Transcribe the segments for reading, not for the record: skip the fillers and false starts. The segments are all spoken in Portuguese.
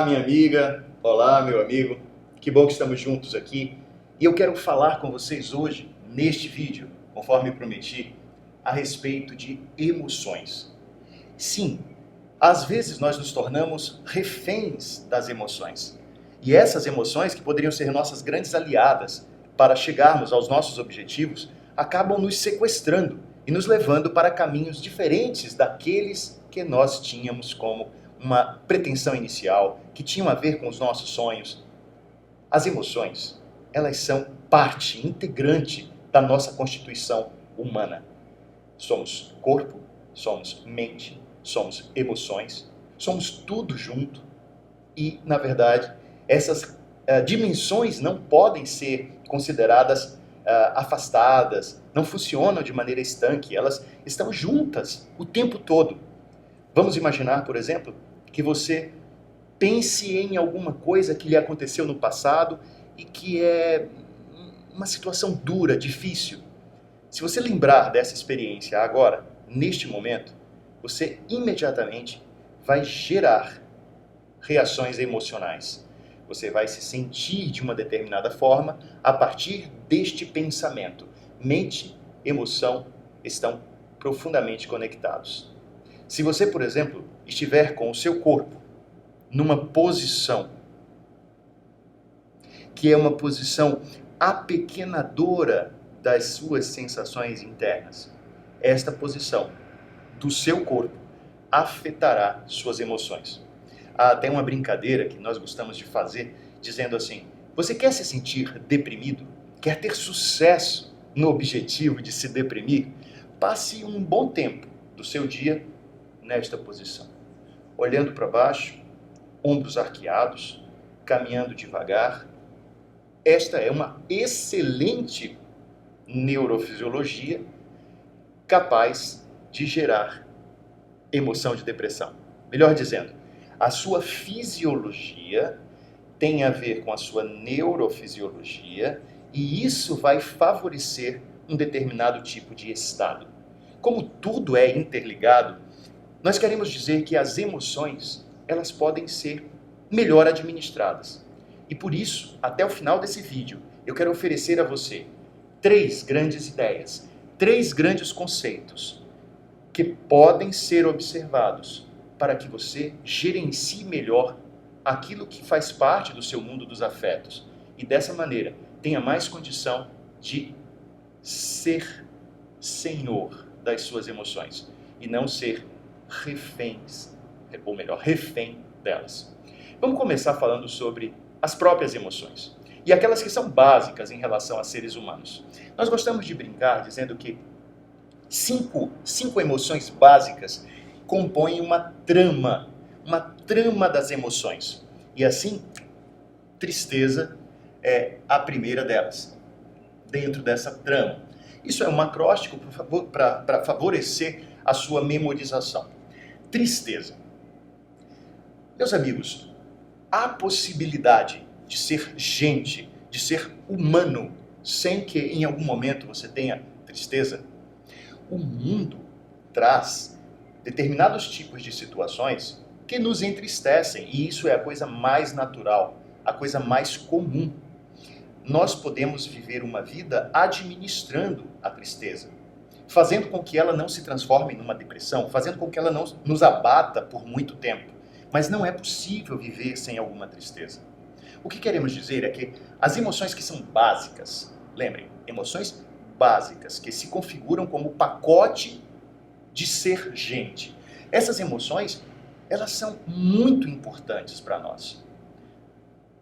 Olá, minha amiga. Olá, meu amigo. Que bom que estamos juntos aqui. E eu quero falar com vocês hoje, neste vídeo, conforme prometi, a respeito de emoções. Sim, às vezes nós nos tornamos reféns das emoções. E essas emoções, que poderiam ser nossas grandes aliadas para chegarmos aos nossos objetivos, acabam nos sequestrando e nos levando para caminhos diferentes daqueles que nós tínhamos como uma pretensão inicial, que tinham a ver com os nossos sonhos. As emoções, elas são parte integrante da nossa constituição humana. Somos corpo, somos mente, somos emoções, somos tudo junto. E, na verdade, essas dimensões não podem ser consideradas afastadas, não funcionam de maneira estanque, elas estão juntas o tempo todo. Vamos imaginar, por exemplo, que você pense em alguma coisa que lhe aconteceu no passado e que é uma situação dura, difícil. Se você lembrar dessa experiência agora, neste momento, você imediatamente vai gerar reações emocionais. Você vai se sentir de uma determinada forma a partir deste pensamento. Mente e emoção estão profundamente conectados. Se você, por exemplo, estiver com o seu corpo numa posição que é uma posição apequenadora das suas sensações internas, esta posição do seu corpo afetará suas emoções. Há até uma brincadeira que nós gostamos de fazer, dizendo assim: você quer se sentir deprimido? Quer ter sucesso no objetivo de se deprimir? Passe um bom tempo do seu dia nesta posição, olhando para baixo, ombros arqueados, caminhando devagar. Esta é uma excelente neurofisiologia capaz de gerar emoção de depressão. Melhor dizendo, a sua fisiologia tem a ver com a sua neurofisiologia e isso vai favorecer um determinado tipo de estado. Como tudo é interligado, nós queremos dizer que as emoções, elas podem ser melhor administradas. E por isso, até o final desse vídeo, eu quero oferecer a você 3 grandes ideias, 3 grandes conceitos que podem ser observados para que você gerencie melhor aquilo que faz parte do seu mundo dos afetos. E dessa maneira, tenha mais condição de ser senhor das suas emoções e não ser reféns, ou melhor, refém delas. Vamos começar falando sobre as próprias emoções e aquelas que são básicas em relação a seres humanos. Nós gostamos de brincar dizendo que cinco emoções básicas compõem uma trama das emoções. E assim, tristeza é a primeira delas, dentro dessa trama. Isso é um acróstico para favorecer a sua memorização. Tristeza. Meus amigos, há possibilidade de ser gente, de ser humano, sem que em algum momento você tenha tristeza? O mundo traz determinados tipos de situações que nos entristecem, e isso é a coisa mais natural, a coisa mais comum. Nós podemos viver uma vida administrando a tristeza, fazendo com que ela não se transforme numa depressão, fazendo com que ela não nos abata por muito tempo. Mas não é possível viver sem alguma tristeza. O que queremos dizer é que as emoções que são básicas, lembrem, emoções básicas, que se configuram como pacote de ser gente. Essas emoções, elas são muito importantes para nós.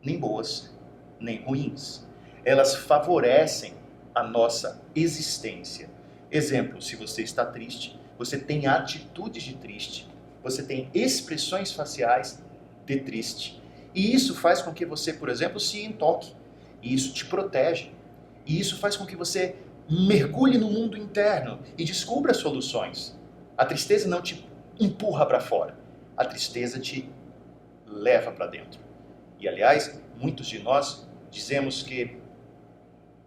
Nem boas, nem ruins. Elas favorecem a nossa existência. Exemplo, se você está triste, você tem atitudes de triste, você tem expressões faciais de triste. E isso faz com que você, por exemplo, se entoque. E isso te protege. E isso faz com que você mergulhe no mundo interno e descubra soluções. A tristeza não te empurra para fora. A tristeza te leva para dentro. E, aliás, muitos de nós dizemos que,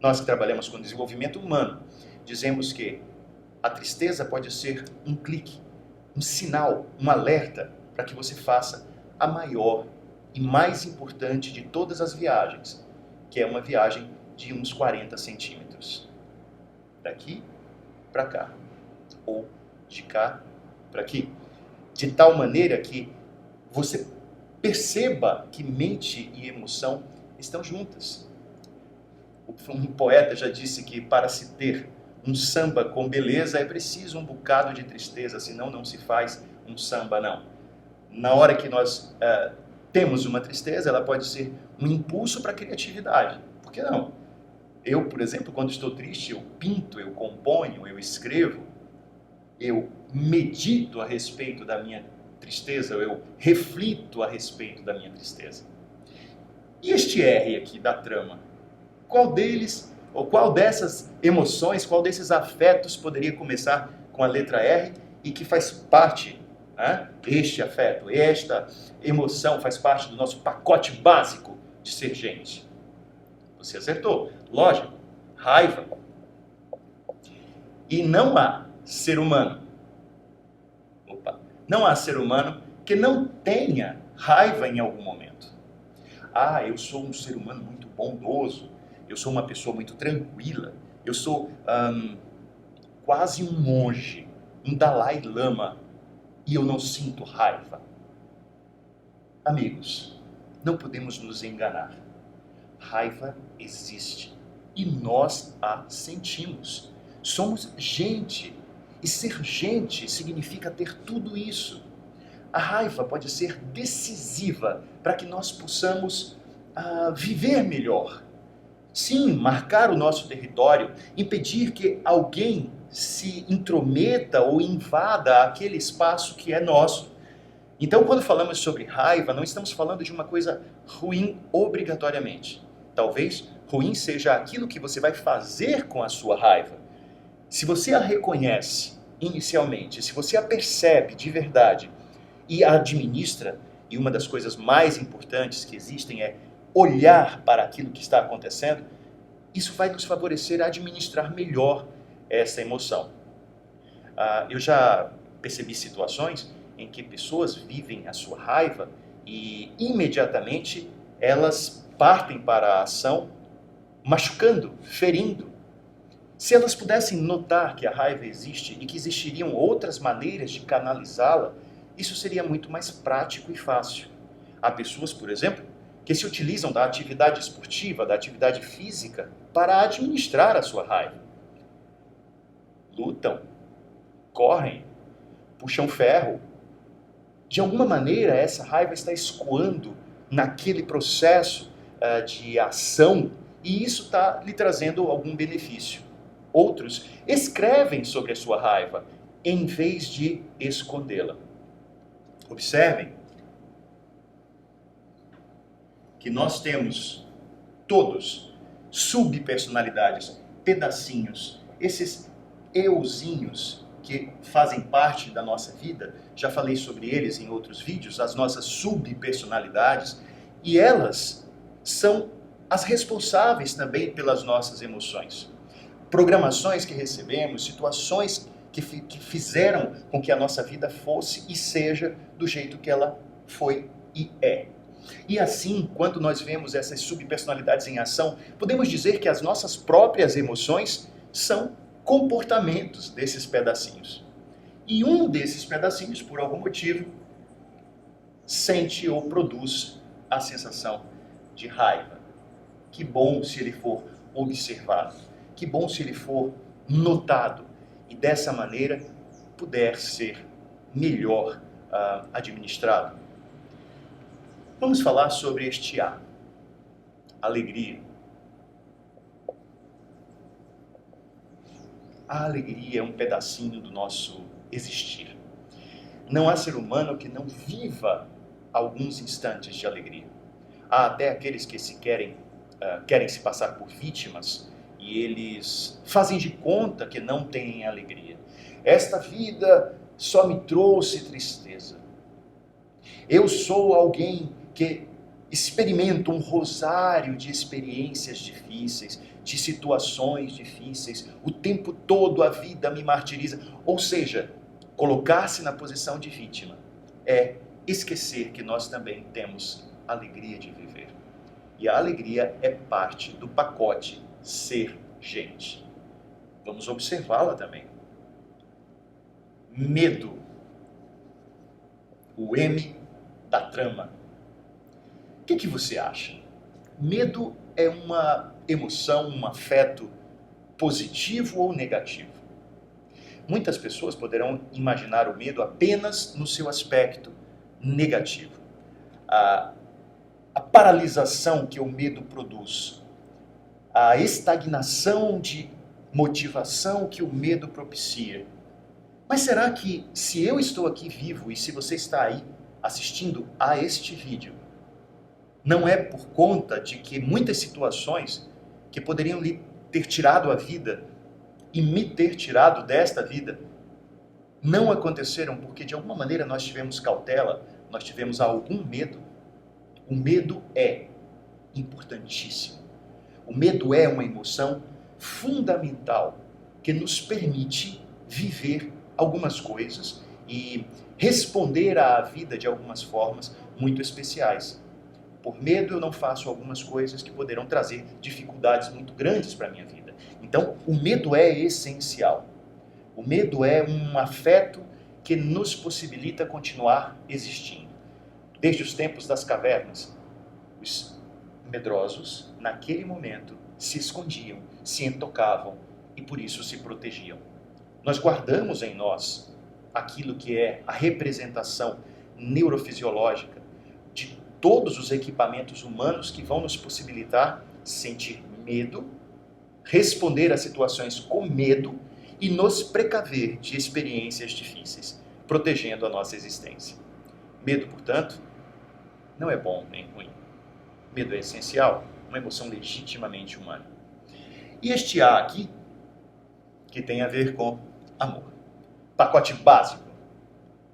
nós que trabalhamos com desenvolvimento humano, dizemos que a tristeza pode ser um clique, um sinal, um alerta para que você faça a maior e mais importante de todas as viagens, que é uma viagem de uns 40 centímetros. Daqui para cá, ou de cá para aqui. De tal maneira que você perceba que mente e emoção estão juntas. Um poeta já disse que para se ter um samba com beleza é preciso um bocado de tristeza, senão não se faz um samba, não. Na hora que nós temos uma tristeza, ela pode ser um impulso para a criatividade. Por que não? Eu, por exemplo, quando estou triste, eu pinto, eu componho, eu escrevo, eu medito a respeito da minha tristeza, eu reflito a respeito da minha tristeza. E este R aqui da trama? Qual deles, ou qual dessas emoções, qual desses afetos poderia começar com a letra R e que faz parte, este afeto, esta emoção faz parte do nosso pacote básico de ser gente? Você acertou, lógico, raiva. E não há ser humano, não há ser humano que não tenha raiva em algum momento. Eu sou um ser humano muito bondoso, eu sou uma pessoa muito tranquila, eu sou quase um monge, um Dalai Lama, e eu não sinto raiva. Amigos, não podemos nos enganar. Raiva existe e nós a sentimos. Somos gente, e ser gente significa ter tudo isso. A raiva pode ser decisiva para que nós possamos viver melhor. Sim, marcar o nosso território, impedir que alguém se intrometa ou invada aquele espaço que é nosso. Então, quando falamos sobre raiva, não estamos falando de uma coisa ruim obrigatoriamente. Talvez ruim seja aquilo que você vai fazer com a sua raiva. Se você a reconhece inicialmente, se você a percebe de verdade e a administra, e uma das coisas mais importantes que existem é olhar para aquilo que está acontecendo, isso vai nos favorecer a administrar melhor essa emoção. Eu já percebi situações em que pessoas vivem a sua raiva e imediatamente elas partem para a ação machucando, ferindo. Se elas pudessem notar que a raiva existe e que existiriam outras maneiras de canalizá-la, isso seria muito mais prático e fácil. Há pessoas, por exemplo, que se utilizam da atividade esportiva, da atividade física, para administrar a sua raiva. Lutam, correm, puxam ferro. De alguma maneira, essa raiva está escoando naquele processo de ação e isso está lhe trazendo algum benefício. Outros escrevem sobre a sua raiva em vez de escondê-la. Observem que nós temos todos subpersonalidades, pedacinhos, esses euzinhos que fazem parte da nossa vida. Já falei sobre eles em outros vídeos, as nossas subpersonalidades, e elas são as responsáveis também pelas nossas emoções. Programações que recebemos, situações que fizeram com que a nossa vida fosse e seja do jeito que ela foi e é. E assim, quando nós vemos essas subpersonalidades em ação, podemos dizer que as nossas próprias emoções são comportamentos desses pedacinhos. E um desses pedacinhos, por algum motivo, sente ou produz a sensação de raiva. Que bom se ele for observado. Que bom se ele for notado e dessa maneira puder ser melhor administrado. Vamos falar sobre este A, alegria. A alegria é um pedacinho do nosso existir. Não há ser humano que não viva alguns instantes de alegria. Há até aqueles que querem se passar por vítimas e eles fazem de conta que não têm alegria. Esta vida só me trouxe tristeza. Eu sou alguém que experimenta um rosário de experiências difíceis, de situações difíceis. O tempo todo a vida me martiriza. Ou seja, colocar-se na posição de vítima é esquecer que nós também temos alegria de viver. E a alegria é parte do pacote ser gente. Vamos observá-la também. Medo. O M da trama. O que você acha? Medo é uma emoção, um afeto positivo ou negativo? Muitas pessoas poderão imaginar o medo apenas no seu aspecto negativo. A paralisação que o medo produz, a estagnação de motivação que o medo propicia. Mas será que se eu estou aqui vivo e se você está aí assistindo a este vídeo, não é por conta de que muitas situações que poderiam lhe ter tirado a vida e me ter tirado desta vida, não aconteceram porque de alguma maneira nós tivemos cautela, nós tivemos algum medo? O medo é importantíssimo. O medo é uma emoção fundamental que nos permite viver algumas coisas e responder à vida de algumas formas muito especiais. Por medo eu não faço algumas coisas que poderão trazer dificuldades muito grandes para a minha vida. Então, o medo é essencial. O medo é um afeto que nos possibilita continuar existindo. Desde os tempos das cavernas, os medrosos, naquele momento, se escondiam, se entocavam e por isso se protegiam. Nós guardamos em nós aquilo que é a representação neurofisiológica de todos os equipamentos humanos que vão nos possibilitar sentir medo, responder a situações com medo e nos precaver de experiências difíceis, protegendo a nossa existência. Medo, portanto, não é bom nem ruim. Medo é essencial, uma emoção legitimamente humana. E este A aqui, que tem a ver com amor. Pacote básico.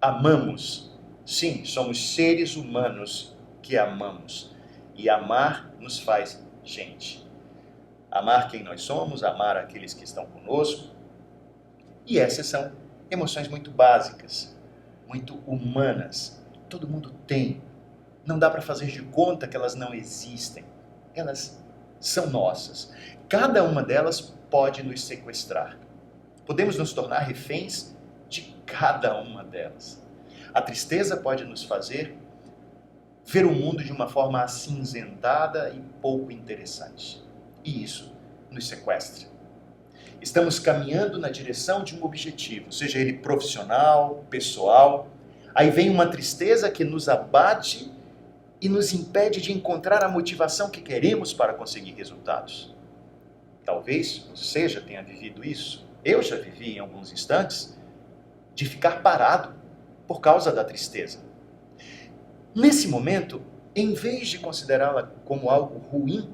Amamos. Sim, somos seres humanos que amamos. E amar nos faz gente. Amar quem nós somos, amar aqueles que estão conosco. E essas são emoções muito básicas, muito humanas. Todo mundo tem. Não dá para fazer de conta que elas não existem. Elas são nossas. Cada uma delas pode nos sequestrar. Podemos nos tornar reféns de cada uma delas. A tristeza pode nos fazer ver o mundo de uma forma acinzentada e pouco interessante. E isso nos sequestra. Estamos caminhando na direção de um objetivo, seja ele profissional, pessoal. Aí vem uma tristeza que nos abate e nos impede de encontrar a motivação que queremos para conseguir resultados. Talvez você já tenha vivido isso. Eu já vivi em alguns instantes de ficar parado por causa da tristeza. Nesse momento, em vez de considerá-la como algo ruim,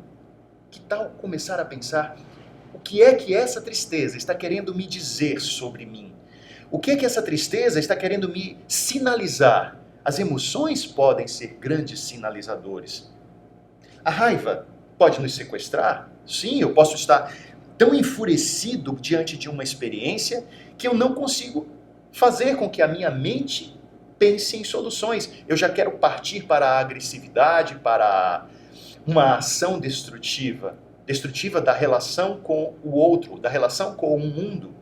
que tal começar a pensar o que é que essa tristeza está querendo me dizer sobre mim? O que é que essa tristeza está querendo me sinalizar? As emoções podem ser grandes sinalizadores. A raiva pode nos sequestrar? Sim, eu posso estar tão enfurecido diante de uma experiência que eu não consigo fazer com que a minha mente pense em soluções. Eu já quero partir para a agressividade, para uma ação destrutiva da relação com o outro, da relação com o mundo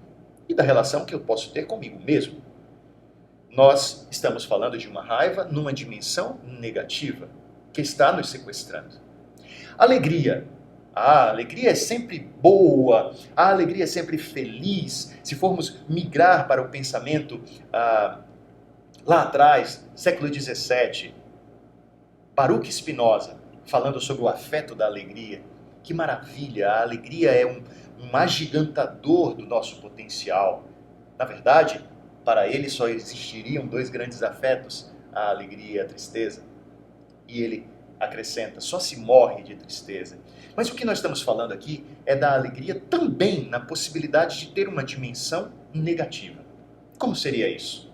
e da relação que eu posso ter comigo mesmo. Nós estamos falando de uma raiva numa dimensão negativa que está nos sequestrando. Alegria. A alegria é sempre boa, a alegria é sempre feliz. Se formos migrar para o pensamento lá atrás, século XVII, Baruch Spinoza, falando sobre o afeto da alegria. Que maravilha, a alegria é um agigantador do nosso potencial. Na verdade, para ele só existiriam dois grandes afetos, a alegria e a tristeza. E ele acrescenta, só se morre de tristeza. Mas o que nós estamos falando aqui é da alegria também na possibilidade de ter uma dimensão negativa. Como seria isso?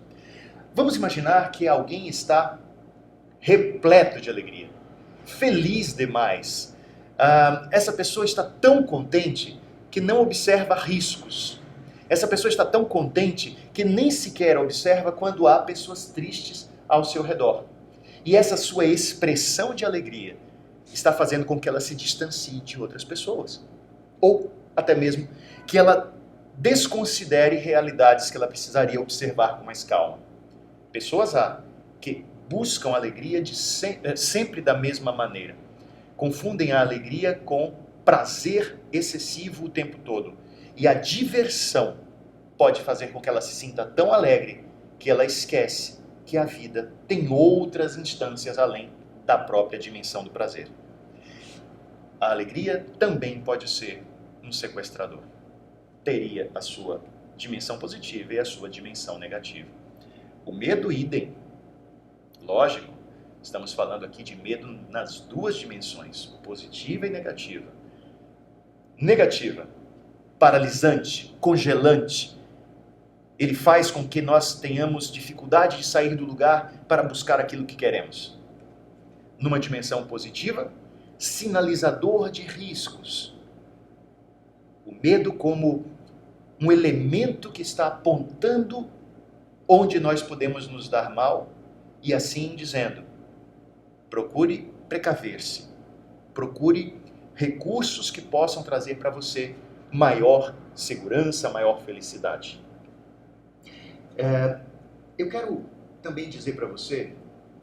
Vamos imaginar que alguém está repleto de alegria, feliz demais. Essa pessoa está tão contente que não observa riscos. Essa pessoa está tão contente que nem sequer observa quando há pessoas tristes ao seu redor. E essa sua expressão de alegria está fazendo com que ela se distancie de outras pessoas. Ou até mesmo que ela desconsidere realidades que ela precisaria observar com mais calma. Pessoas há que buscam alegria sempre da mesma maneira. Confundem a alegria com prazer excessivo o tempo todo. E a diversão pode fazer com que ela se sinta tão alegre que ela esquece que a vida tem outras instâncias além da própria dimensão do prazer. A alegria também pode ser um sequestrador. Teria a sua dimensão positiva e a sua dimensão negativa. O medo, idem. Lógico, estamos falando aqui de medo nas duas dimensões, positiva e negativa. Negativa, paralisante, congelante. Ele faz com que nós tenhamos dificuldade de sair do lugar para buscar aquilo que queremos. Numa dimensão positiva, sinalizador de riscos. O medo como um elemento que está apontando onde nós podemos nos dar mal e assim dizendo, procure precaver-se, procure recursos que possam trazer para você maior segurança, maior felicidade. Eu quero também dizer para você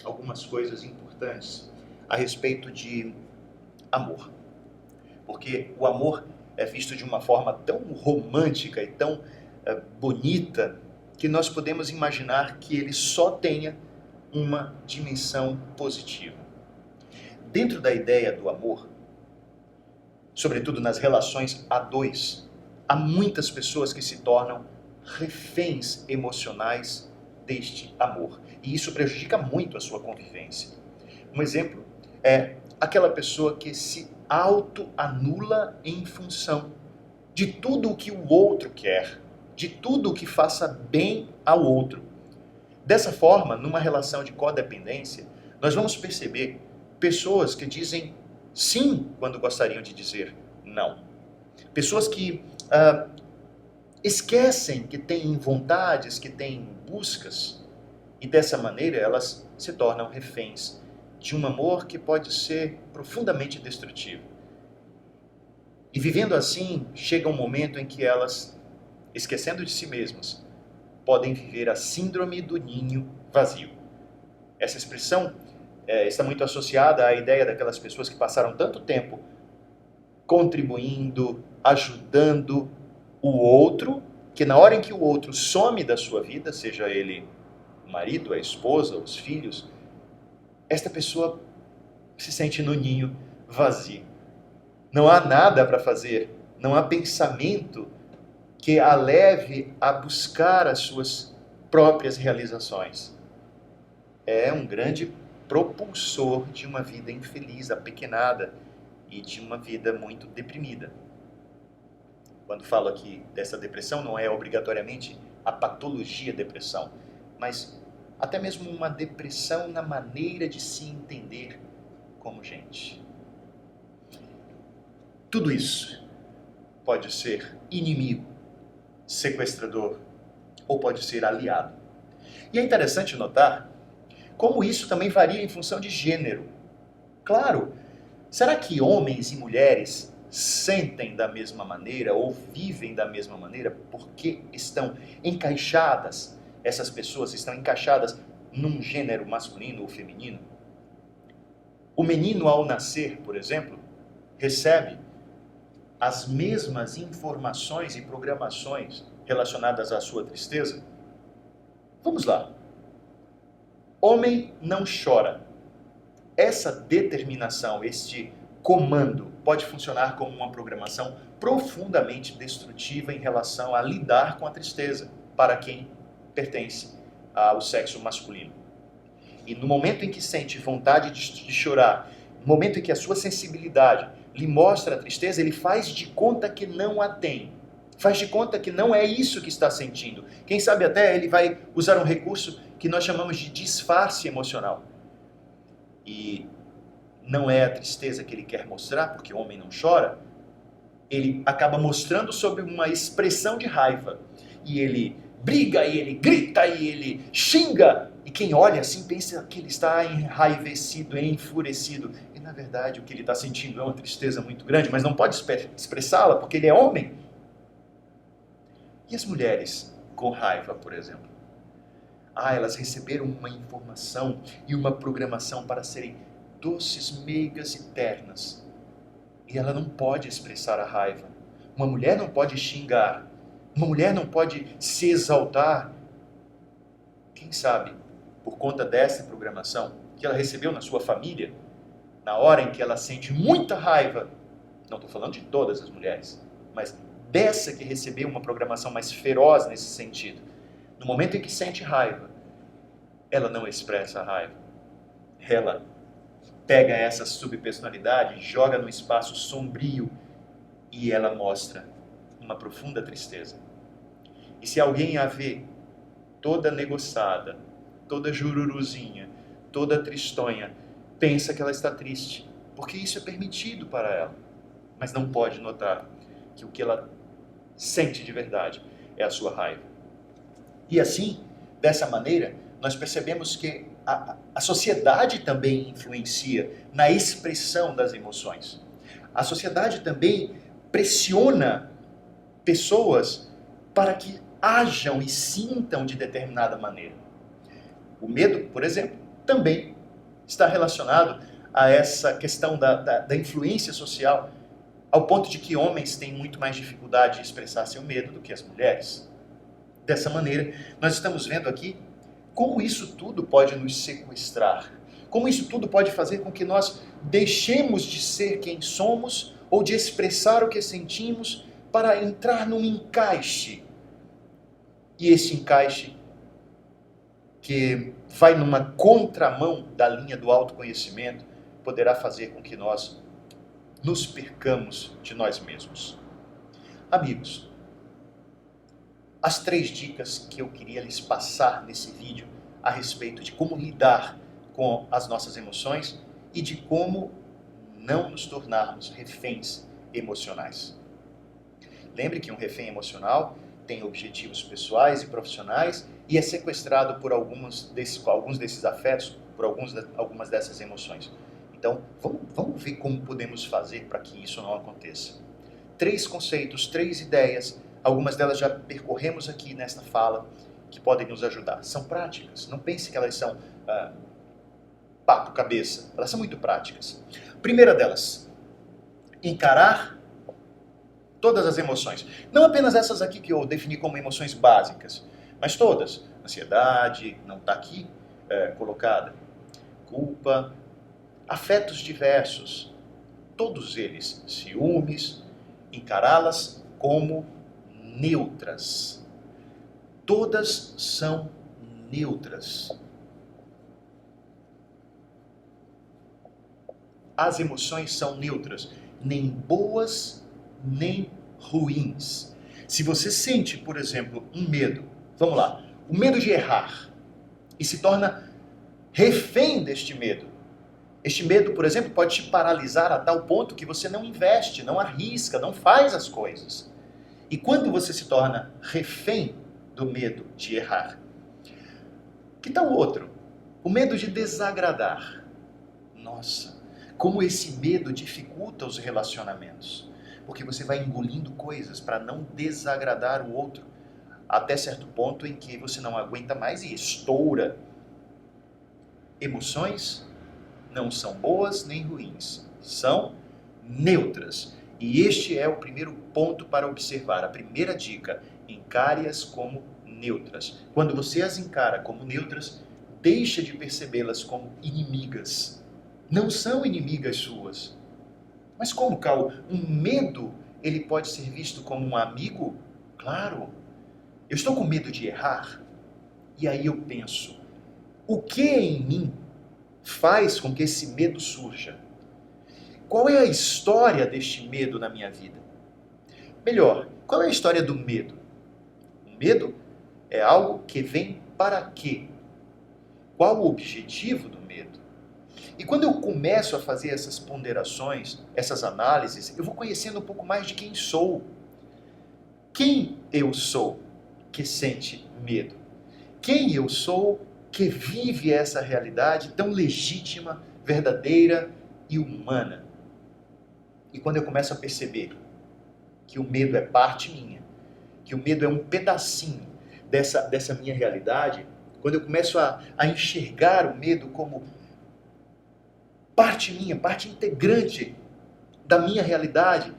algumas coisas importantes a respeito de amor. Porque o amor é visto de uma forma tão romântica e tão bonita que nós podemos imaginar que ele só tenha uma dimensão positiva. Dentro da ideia do amor, sobretudo nas relações a dois, há muitas pessoas que se tornam reféns emocionais deste amor. E isso prejudica muito a sua convivência. Um exemplo é aquela pessoa que se auto-anula em função de tudo o que o outro quer, de tudo o que faça bem ao outro. Dessa forma, numa relação de codependência, nós vamos perceber pessoas que dizem sim quando gostariam de dizer não. Pessoas que esquecem que têm vontades, que têm buscas, e dessa maneira elas se tornam reféns de um amor que pode ser profundamente destrutivo. E vivendo assim, chega um momento em que elas, esquecendo de si mesmas, podem viver a síndrome do ninho vazio. Essa expressão está muito associada à ideia daquelas pessoas que passaram tanto tempo contribuindo, ajudando o outro, que na hora em que o outro some da sua vida, seja ele o marido, a esposa, os filhos, esta pessoa se sente no ninho vazio. Não há nada para fazer, não há pensamento que a leve a buscar as suas próprias realizações. É um grande propulsor de uma vida infeliz, apequenada e de uma vida muito deprimida. Quando falo aqui dessa depressão, não é obrigatoriamente a patologia depressão, mas até mesmo uma depressão na maneira de se entender como gente. Tudo isso pode ser inimigo, sequestrador ou pode ser aliado. E é interessante notar como isso também varia em função de gênero. Claro, será que homens e mulheres sentem da mesma maneira ou vivem da mesma maneira porque estão encaixadas, essas pessoas estão encaixadas num gênero masculino ou feminino? O menino, ao nascer, por exemplo, recebe as mesmas informações e programações relacionadas à sua tristeza? Vamos lá. Homem não chora. Essa determinação, este comando, pode funcionar como uma programação profundamente destrutiva em relação a lidar com a tristeza para quem pertence ao sexo masculino. E no momento em que sente vontade de chorar, no momento em que a sua sensibilidade lhe mostra a tristeza, ele faz de conta que não a tem. Faz de conta que não é isso que está sentindo. Quem sabe até ele vai usar um recurso que nós chamamos de disfarce emocional. E não é a tristeza que ele quer mostrar, porque o homem não chora. Ele acaba mostrando sob uma expressão de raiva. E ele briga e ele grita e ele xinga. E quem olha assim pensa que ele está enraivecido, enfurecido. E na verdade o que ele está sentindo é uma tristeza muito grande, mas não pode expressá-la porque ele é homem. E as mulheres com raiva, por exemplo? Elas receberam uma informação e uma programação para serem doces, meigas e ternas. E ela não pode expressar a raiva. Uma mulher não pode xingar. Uma mulher não pode se exaltar. Quem sabe, por conta dessa programação que ela recebeu na sua família, na hora em que ela sente muita raiva, não estou falando de todas as mulheres, mas dessa que recebeu uma programação mais feroz nesse sentido, no momento em que sente raiva, ela não expressa a raiva. Ela pega essa subpersonalidade, joga no espaço sombrio e ela mostra uma profunda tristeza. E se alguém a vê toda negociada, toda jururuzinha, toda tristonha, pensa que ela está triste, porque isso é permitido para ela, mas não pode notar que o que ela sente de verdade é a sua raiva. E assim, dessa maneira, nós percebemos que a sociedade também influencia na expressão das emoções. A sociedade também pressiona pessoas para que ajam e sintam de determinada maneira. O medo, por exemplo, também está relacionado a essa questão da influência social, ao ponto de que homens têm muito mais dificuldade de expressar seu medo do que as mulheres. Dessa maneira, nós estamos vendo aqui como isso tudo pode nos sequestrar, como isso tudo pode fazer com que nós deixemos de ser quem somos ou de expressar o que sentimos para entrar num encaixe. E esse encaixe que vai numa contramão da linha do autoconhecimento poderá fazer com que nós nos percamos de nós mesmos. Amigos, as 3 dicas que eu queria lhes passar nesse vídeo a respeito de como lidar com as nossas emoções e de como não nos tornarmos reféns emocionais. Lembre que um refém emocional tem objetivos pessoais e profissionais e é sequestrado por alguns desses afetos, por algumas dessas emoções. Então, vamos ver como podemos fazer para que isso não aconteça. 3 conceitos, 3 ideias. Algumas delas já percorremos aqui nesta fala, que podem nos ajudar. São práticas, não pense que elas são papo cabeça, elas são muito práticas. Primeira delas, encarar todas as emoções. Não apenas essas aqui que eu defini como emoções básicas, mas todas. Ansiedade, não está aqui colocada. Culpa, afetos diversos, todos eles. Ciúmes, encará-las como neutras. Todas são neutras. As emoções são neutras, nem boas, nem ruins. Se você sente, por exemplo, um medo, vamos lá, o medo de errar, e se torna refém deste medo. Este medo, por exemplo, pode te paralisar a tal ponto que você não investe, não arrisca, não faz as coisas. E quando você se torna refém do medo de errar, que tal outro? O medo de desagradar. Nossa, como esse medo dificulta os relacionamentos. Porque você vai engolindo coisas para não desagradar o outro, até certo ponto em que você não aguenta mais e estoura. Emoções não são boas nem ruins, são neutras. E este é o primeiro ponto para observar. A primeira dica, encare-as como neutras. Quando você as encara como neutras, deixa de percebê-las como inimigas. Não são inimigas suas. Mas como, Cal? Um medo, ele pode ser visto como um amigo? Claro. Eu estou com medo de errar. E aí eu penso, o que em mim faz com que esse medo surja? Qual é a história deste medo na minha vida? Melhor, qual é a história do medo? O medo é algo que vem para quê? Qual o objetivo do medo? E quando eu começo a fazer essas ponderações, essas análises, eu vou conhecendo um pouco mais de quem sou. Quem eu sou que sente medo? Quem eu sou que vive essa realidade tão legítima, verdadeira e humana? E quando eu começo a perceber que o medo é parte minha, que o medo é um pedacinho dessa minha realidade, quando eu começo a enxergar o medo como parte minha, parte integrante da minha realidade,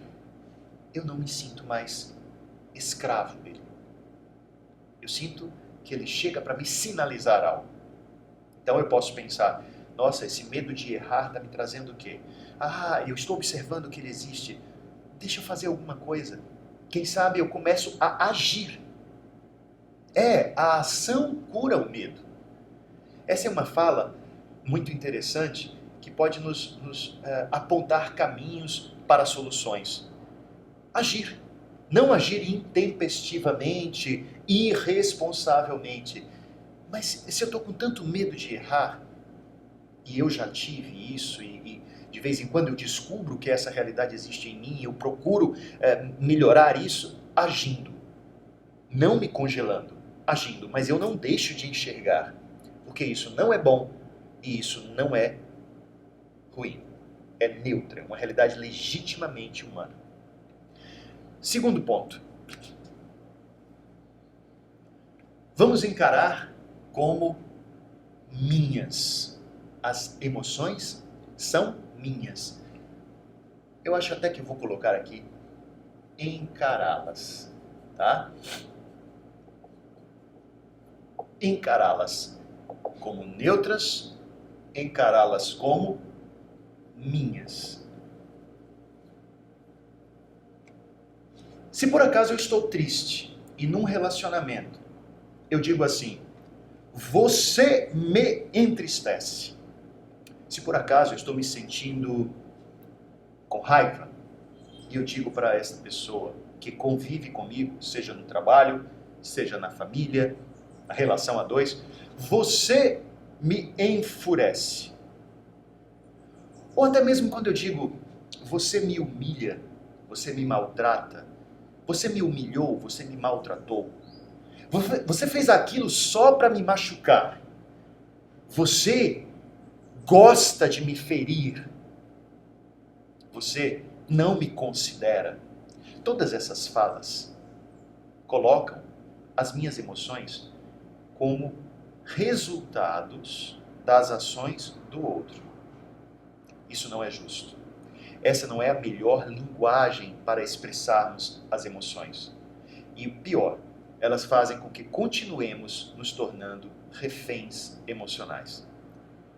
eu não me sinto mais escravo dele. Eu sinto que ele chega para me sinalizar algo. Então eu posso pensar, nossa, esse medo de errar está me trazendo o quê? Ah, eu estou observando que ele existe. Deixa eu fazer alguma coisa. Quem sabe eu começo a agir. A ação cura o medo. Essa é uma fala muito interessante que pode nos apontar caminhos para soluções. Agir. Não agir intempestivamente, irresponsavelmente. Mas se eu estou com tanto medo de errar, e eu já tive isso, e de vez em quando eu descubro que essa realidade existe em mim, eu procuro melhorar isso agindo. Não me congelando, agindo. Mas eu não deixo de enxergar. Porque isso não é bom e isso não é ruim. É neutra, é uma realidade legitimamente humana. Segundo ponto. Vamos encarar como minhas. As emoções são minhas. Eu acho até que vou colocar aqui encará-las, tá? Encará-las como neutras, encará-las como minhas. Se por acaso eu estou triste e num relacionamento, eu digo assim, você me entristece. Se por acaso eu estou me sentindo com raiva, e eu digo para essa pessoa que convive comigo, seja no trabalho, seja na família, na relação a dois, você me enfurece. Ou até mesmo quando eu digo, você me humilha, você me maltrata, você me humilhou, você me maltratou. Você fez aquilo só para me machucar. Você gosta de me ferir. Você não me considera. Todas essas falas colocam as minhas emoções como resultados das ações do outro. Isso não é justo. Essa não é a melhor linguagem para expressarmos as emoções. E o pior, elas fazem com que continuemos nos tornando reféns emocionais.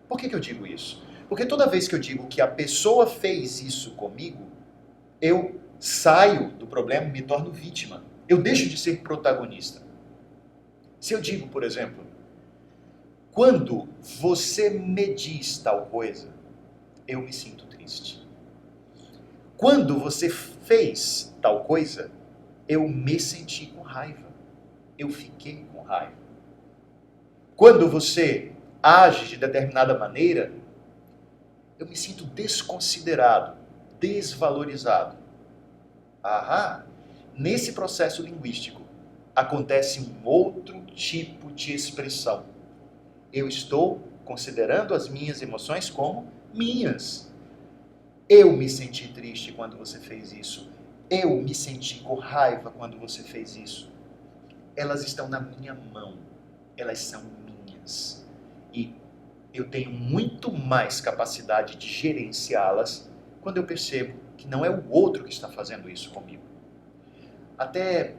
Por que eu digo isso? Porque toda vez que eu digo que a pessoa fez isso comigo, eu saio do problema e me torno vítima. Eu deixo de ser protagonista. Se eu digo, por exemplo, quando você me diz tal coisa, eu me sinto triste. Quando você fez tal coisa, eu me senti com raiva. Eu fiquei com raiva. Quando você age de determinada maneira, eu me sinto desconsiderado, desvalorizado. Nesse processo linguístico acontece um outro tipo de expressão. Eu estou considerando as minhas emoções como minhas. Eu me senti triste quando você fez isso. Eu me senti com raiva quando você fez isso. Elas estão na minha mão. Elas são minhas. E eu tenho muito mais capacidade de gerenciá-las quando eu percebo que não é o outro que está fazendo isso comigo. Até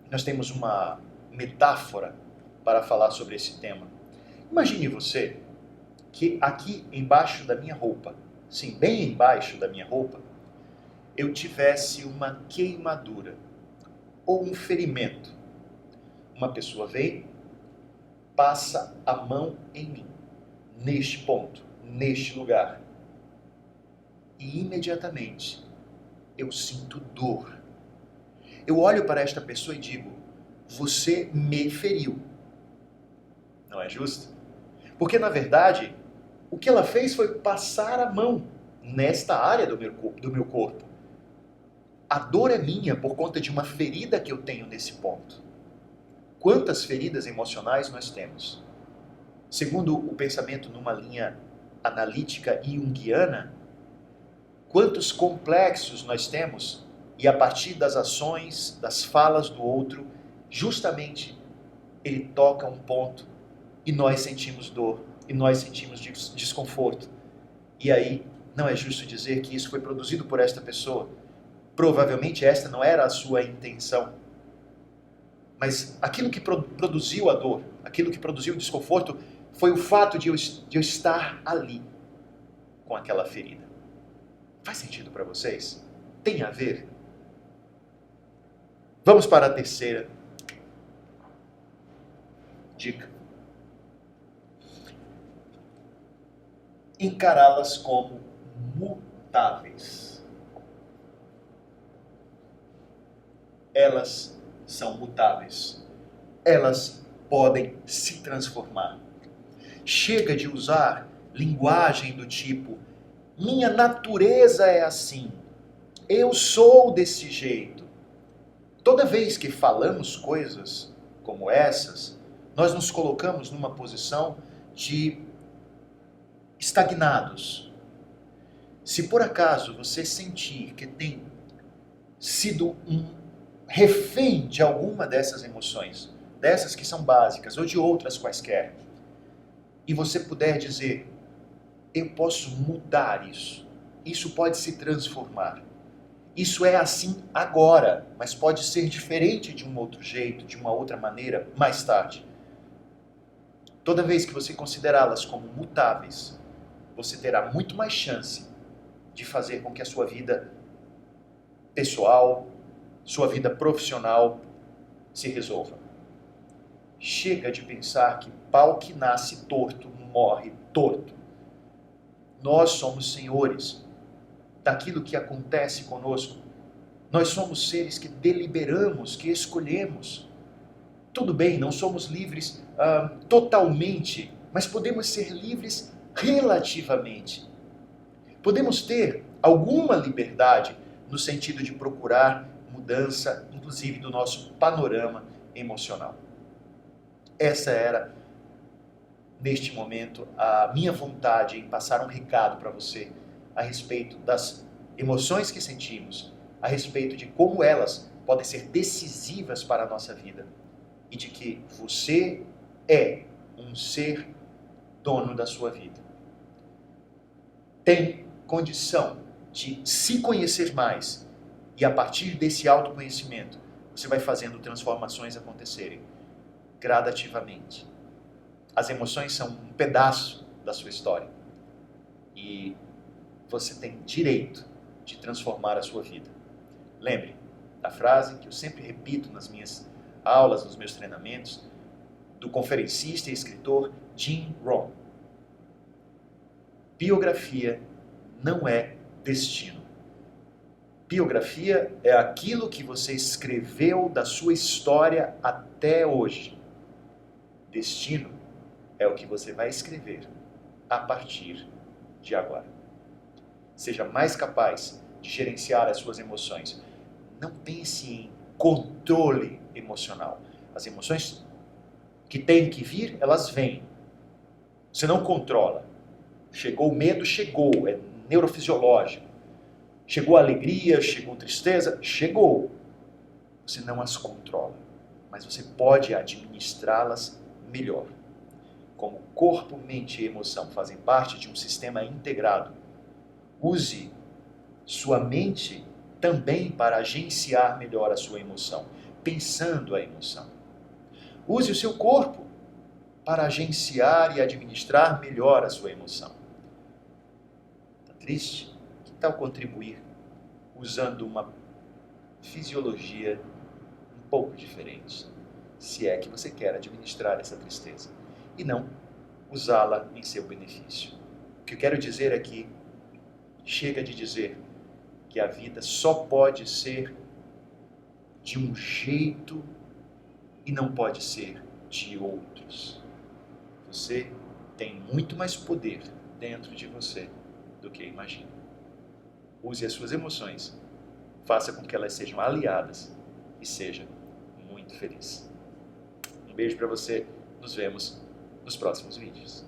nós temos uma metáfora para falar sobre esse tema. Imagine você que aqui embaixo da minha roupa, sim, bem embaixo da minha roupa, eu tivesse uma queimadura ou um ferimento. Uma pessoa vem, passa a mão em mim, neste ponto, neste lugar. E imediatamente eu sinto dor. Eu olho para esta pessoa e digo, você me feriu. Não é justo? Porque na verdade, o que ela fez foi passar a mão nesta área do meu corpo. A dor é minha por conta de uma ferida que eu tenho nesse ponto. Quantas feridas emocionais nós temos? Segundo o pensamento numa linha analítica junguiana, quantos complexos nós temos e a partir das ações, das falas do outro, justamente ele toca um ponto e nós sentimos dor, e nós sentimos desconforto. E aí, não é justo dizer que isso foi produzido por esta pessoa. Provavelmente esta não era a sua intenção. Mas aquilo que produziu a dor, aquilo que produziu o desconforto, foi o fato de eu estar ali com aquela ferida. Faz sentido para vocês? Tem a ver? Vamos para a terceira dica. Encará-las como mutáveis. Elas são mutáveis. Elas podem se transformar. Chega de usar linguagem do tipo: minha natureza é assim, eu sou desse jeito. Toda vez que falamos coisas como essas, nós nos colocamos numa posição de estagnados. Se por acaso você sentir que tem sido um refém de alguma dessas emoções, dessas que são básicas ou de outras quaisquer, e você puder dizer: eu posso mudar isso, isso pode se transformar, isso é assim agora, mas pode ser diferente de um outro jeito, de uma outra maneira mais tarde. Toda vez que você considerá-las como mutáveis, você terá muito mais chance de fazer com que a sua vida pessoal, sua vida profissional se resolva. Chega de pensar que pau que nasce torto morre torto. Nós somos senhores daquilo que acontece conosco. Nós somos seres que deliberamos, que escolhemos. Tudo bem, não somos livres totalmente, mas podemos ser livres relativamente. Podemos ter alguma liberdade no sentido de procurar mudança, inclusive do nosso panorama emocional. Essa era, neste momento, a minha vontade em passar um recado para você a respeito das emoções que sentimos, a respeito de como elas podem ser decisivas para a nossa vida e de que você é um ser dono da sua vida. Tem condição de se conhecer mais e a partir desse autoconhecimento você vai fazendo transformações acontecerem gradativamente. As emoções são um pedaço da sua história e você tem direito de transformar a sua vida. Lembre da frase que eu sempre repito nas minhas aulas, nos meus treinamentos, do conferencista e escritor Jim Rohn. Biografia não é destino. Biografia é aquilo que você escreveu da sua história até hoje. Destino é o que você vai escrever a partir de agora. Seja mais capaz de gerenciar as suas emoções. Não pense em controle emocional. As emoções que têm que vir, elas vêm. Você não controla. Chegou o medo, chegou. É neurofisiológico. Chegou a alegria, chegou tristeza, chegou. Você não as controla, mas você pode administrá-las melhor. Como corpo, mente e emoção fazem parte de um sistema integrado, use sua mente também para agenciar melhor a sua emoção, pensando a emoção. Use o seu corpo para agenciar e administrar melhor a sua emoção. Está triste? Que tal contribuir usando uma fisiologia um pouco diferente, se é que você quer administrar essa tristeza, e não usá-la em seu benefício? O que eu quero dizer aqui, chega de dizer que a vida só pode ser de um jeito e não pode ser de outros. Você tem muito mais poder dentro de você do que imagina. Use as suas emoções, faça com que elas sejam aliadas e seja muito feliz. Um beijo para você, nos vemos nos próximos vídeos.